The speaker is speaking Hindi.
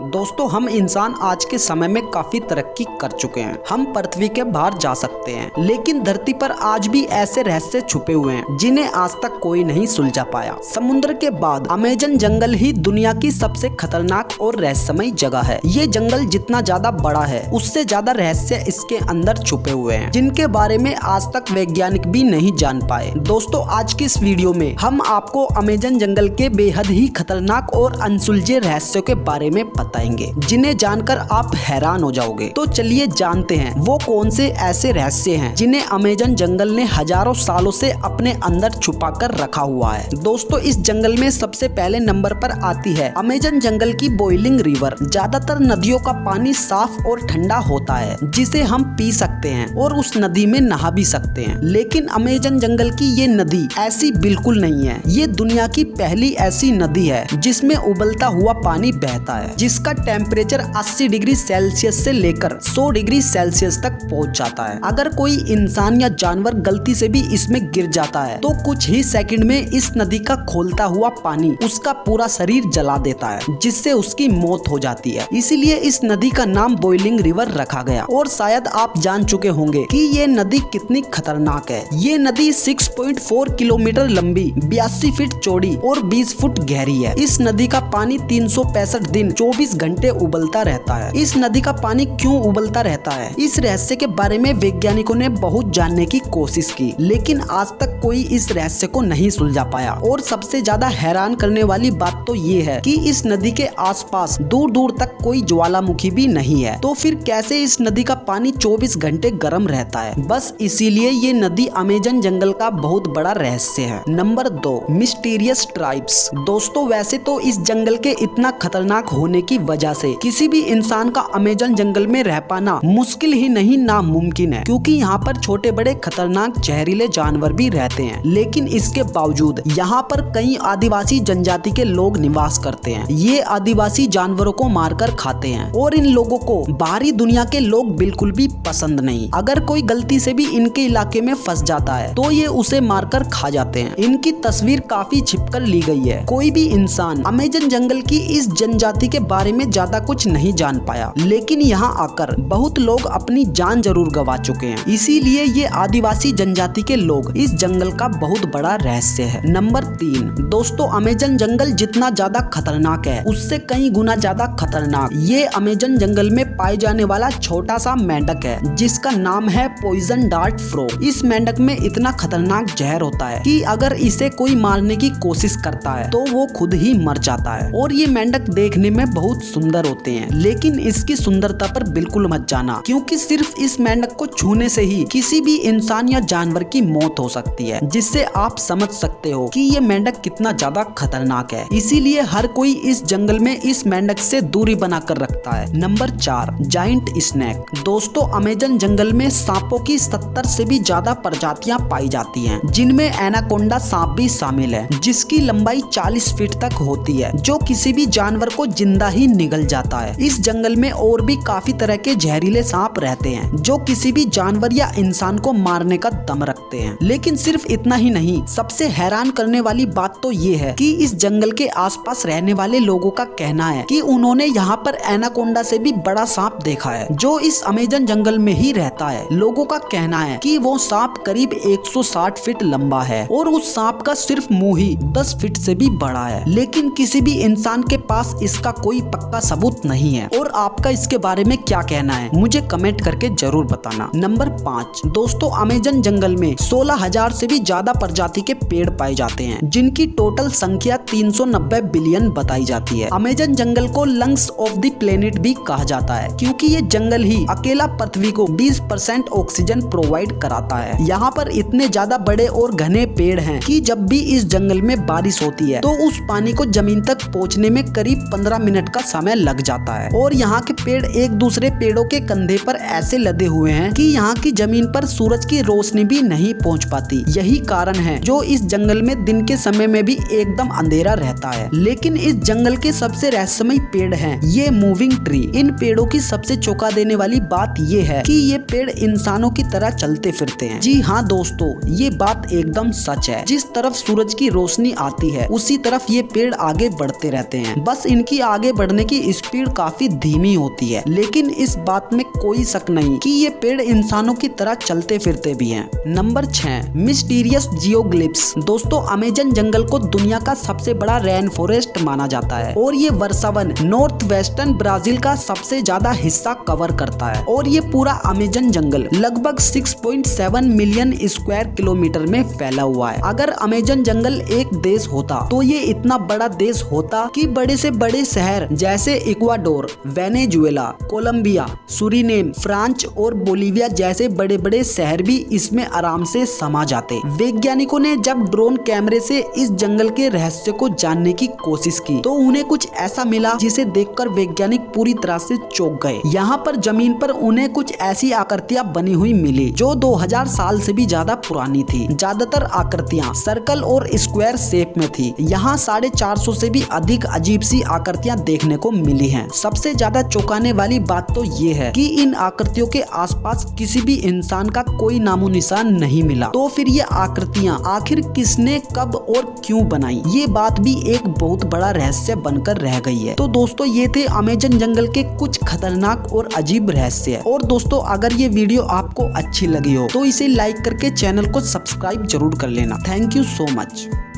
दोस्तों, हम इंसान आज के समय में काफी तरक्की कर चुके हैं। हम पृथ्वी के बाहर जा सकते हैं, लेकिन धरती पर आज भी ऐसे रहस्य छुपे हुए हैं जिन्हें आज तक कोई नहीं सुलझा पाया। समुद्र के बाद अमेज़न जंगल ही दुनिया की सबसे खतरनाक और रहस्यमय जगह है। ये जंगल जितना ज्यादा बड़ा है, उससे ज्यादा रहस्य इसके अंदर छुपे हुए हैं, जिनके बारे में आज तक वैज्ञानिक भी नहीं जान पाए। दोस्तों, आज की इस वीडियो में हम आपको अमेज़न जंगल के बेहद ही खतरनाक और अनसुलझे रहस्यों के बारे में बताएंगे, जिन्हें जानकर आप हैरान हो जाओगे। तो चलिए जानते हैं वो कौन से ऐसे रहस्य हैं जिन्हें अमेज़न जंगल ने हजारों सालों से अपने अंदर छुपा कर रखा हुआ है। दोस्तों, इस जंगल में सबसे पहले नंबर पर आती है अमेज़न जंगल की बॉइलिंग रिवर। ज्यादातर नदियों का पानी साफ और ठंडा होता है, जिसे हम पी सकते हैं और उस नदी में नहा भी सकते हैं। लेकिन अमेज़न जंगल की ये नदी ऐसी बिल्कुल नहीं है। ये दुनिया की पहली ऐसी नदी है जिसमें उबलता हुआ पानी बहता है, जिसका टेम्परेचर 80 डिग्री सेल्सियस से लेकर 100 डिग्री सेल्सियस तक पहुंच जाता है। अगर कोई इंसान या जानवर गलती से भी इसमें गिर जाता है तो कुछ ही सेकंड में इस नदी का खोलता हुआ पानी उसका पूरा शरीर जला देता है, जिससे उसकी मौत हो जाती है। इसीलिए इस नदी का नाम बॉइलिंग रिवर रखा गया। और शायद आप जान चुके होंगे कि ये नदी कितनी खतरनाक है। ये नदी 6.4 किलोमीटर लंबी, 82 फीट चौड़ी और 20 फुट गहरी है। इस नदी का पानी 365 दिन 24 घंटे उबलता रहता है। इस नदी का पानी क्यों उबलता रहता है? इस रहस्य के बारे में वैज्ञानिकों ने बहुत जानने की कोशिश की, लेकिन आज तक कोई इस रहस्य को नहीं सुलझा पाया। और सबसे ज्यादा हैरान करने वाली बात तो ये है कि इस नदी के आसपास दूर दूर तक कोई ज्वालामुखी भी नहीं है। तो फिर कैसे इस नदी का पानी 24 घंटे गर्म रहता है? बस इसीलिए ये नदी अमेज़न जंगल का बहुत बड़ा रहस्य है। Number 2, mysterious tribes. दोस्तों, वैसे तो इस जंगल के इतना खतरनाक होने की वजह से किसी भी इंसान का अमेज़न जंगल में रह पाना मुश्किल ही नहीं, नामुमकिन है, क्योंकि यहाँ पर छोटे बड़े खतरनाक जहरीले जानवर भी रहते हैं। लेकिन इसके बावजूद यहाँ पर कई आदिवासी जनजाति के लोग निवास करते हैं। ये आदिवासी जानवरों को मारकर खाते हैं और इन लोगों को बाहरी दुनिया के लोग बिल्कुल भी पसंद नहीं। अगर कोई गलती से भी इनके इलाके में फंस जाता है तो ये उसे मारकर खा जाते हैं। इनकी तस्वीर काफी छिपकर ली गई है। कोई भी इंसान अमेज़न जंगल की इस जनजाति के बारे में ज्यादा कुछ नहीं जान पाया, लेकिन यहाँ आकर बहुत लोग अपनी जान जरूर गंवा चुके हैं। इसीलिए ये आदिवासी जनजाति के लोग इस जंगल का बहुत बड़ा रहस्य है। नंबर 3, दोस्तों, अमेज़न जंगल जितना ज्यादा खतरनाक है, उससे कई गुना ज्यादा खतरनाक ये अमेज़न जंगल में पाए जाने वाला छोटा सा मेंढक है, जिसका नाम है पॉइजन डार्ट फ्रॉग। इस मेंढक में इतना खतरनाक जहर होता है कि अगर इसे कोई मारने की कोशिश करता है तो वो खुद ही मर जाता है। और ये मेंढक देखने में बहुत सुंदर होते हैं, लेकिन इसकी सुंदरता पर बिल्कुल मत जाना, क्योंकि सिर्फ इस मेंढक को छूने से ही किसी भी इंसान या जानवर की मौत हो सकती है, जिससे आप समझ सकते हो कि ये मेंढक कितना ज्यादा खतरनाक है। इसीलिए हर कोई इस जंगल में इस मेंढक से दूरी बनाकर रखता है। Number 4, giant snake. दोस्तों, अमेज़न जंगल में सांपों की 70 से भी ज्यादा प्रजातियां पाई जाती हैं, जिनमें एनाकोंडा सांप भी शामिल है, जिसकी लंबाई 40 फीट तक होती है, जो किसी भी जानवर को जिंदा ही निगल जाता है। इस जंगल में और भी काफी तरह के जहरीले सांप रहते हैं, जो किसी भी जानवर या इंसान को मारने का दम रखते हैं। लेकिन सिर्फ इतना ही नहीं, सबसे हैरान करने वाली बात तो ये है कि इस जंगल के आसपास रहने वाले लोगों का कहना है कि उन्होंने यहाँ पर एनाकोंडा से भी बड़ा सांप देखा है, जो इस अमेज़न जंगल में ही रहता है। लोगों का कहना है कि वो सांप करीब 160 फीट लंबा है और उस सांप का सिर्फ मुंह ही 10 फीट से भी बड़ा है। लेकिन किसी भी इंसान के पास इसका कोई पक्का सबूत नहीं है। और आपका इसके बारे में क्या कहना है, मुझे कमेंट करके जरूर बताना। नंबर 5, दोस्तों, अमेज़न जंगल में 16,000 से भी ज्यादा प्रजाति के पेड़ पाए जाते हैं, जिनकी टोटल संख्या 390 बिलियन बताई जाती है। अमेज़न जंगल को लंग्स ऑफ द प्लेनेट भी कहा जाता है, क्योंकि ये जंगल ही अकेला पृथ्वी को 20% ऑक्सीजन प्रोवाइड कराता है। यहाँ पर इतने ज्यादा बड़े और घने पेड़ हैं कि जब भी इस जंगल में बारिश होती है तो उस पानी को जमीन तक पहुँचने में करीब 15 मिनट का समय लग जाता है। और यहाँ के पेड़ एक दूसरे पेड़ों के कंधे पर ऐसे लदे हुए हैं कि यहाँ की जमीन पर सूरज की रोशनी भी नहीं पहुँच पाती। यही कारण है जो इस जंगल में दिन के समय में भी एकदम अंधेरा रहता है। लेकिन इस जंगल के सबसे रहस्यमय पेड़ हैं ये मूविंग ट्री। इन पेड़ों की सबसे चौंका देने वाली बात ये है कि ये पेड़ इंसानों की तरह चलते फिरते हैं। जी हाँ दोस्तों, ये बात एकदम सच है। जिस तरफ सूरज की रोशनी आती है उसी तरफ ये पेड़ आगे बढ़ते रहते हैं। बस इनकी आगे बढ़ने करने की स्पीड काफी धीमी होती है, लेकिन इस बात में कोई शक नहीं कि ये पेड़ इंसानों की तरह चलते फिरते भी हैं। Number 6, mysterious geoglyphs. दोस्तों, अमेजन जंगल को दुनिया का सबसे बड़ा रेन फॉरेस्ट माना जाता है और ये वर्षावन नॉर्थ वेस्टर्न ब्राजील का सबसे ज्यादा हिस्सा कवर करता है और ये पूरा अमेजन जंगल लगभग 6.7 मिलियन स्क्वायर किलोमीटर में फैला हुआ है। अगर अमेजन जंगल एक देश होता तो ये इतना बड़ा देश होता कि बड़े से बड़े शहर जैसे Ecuador, Venezuela, Colombia, Suriname, France और बोलीविया जैसे बड़े बड़े शहर भी इसमें आराम से समा जाते। वैज्ञानिकों ने जब ड्रोन कैमरे से इस जंगल के रहस्य को जानने की कोशिश की तो उन्हें कुछ ऐसा मिला जिसे देखकर वैज्ञानिक पूरी तरह से चौंक गए। यहाँ पर जमीन पर उन्हें कुछ ऐसी आकृतियां बनी हुई मिली जो 2000 साल से भी ज्यादा पुरानी थी। ज्यादातर आकृतियां सर्कल और स्क्वायर शेप में थी। यहाँ 450 से भी अधिक अजीब सी आकृतियां देखने को मिली हैं। सबसे ज्यादा चौंकाने वाली बात तो ये है कि इन आकृतियों के आसपास किसी भी इंसान का कोई नामो निशान नहीं मिला। तो फिर ये आकृतियां आखिर किसने, कब और क्यों बनाई, ये बात भी एक बहुत बड़ा रहस्य बनकर रह गई है। तो दोस्तों, ये थे अमेजन जंगल के कुछ खतरनाक और अजीब रहस्य। और दोस्तों, अगर ये वीडियो आपको अच्छी लगी हो तो इसे लाइक करके चैनल को सब्सक्राइब जरूर कर लेना। Thank you so much.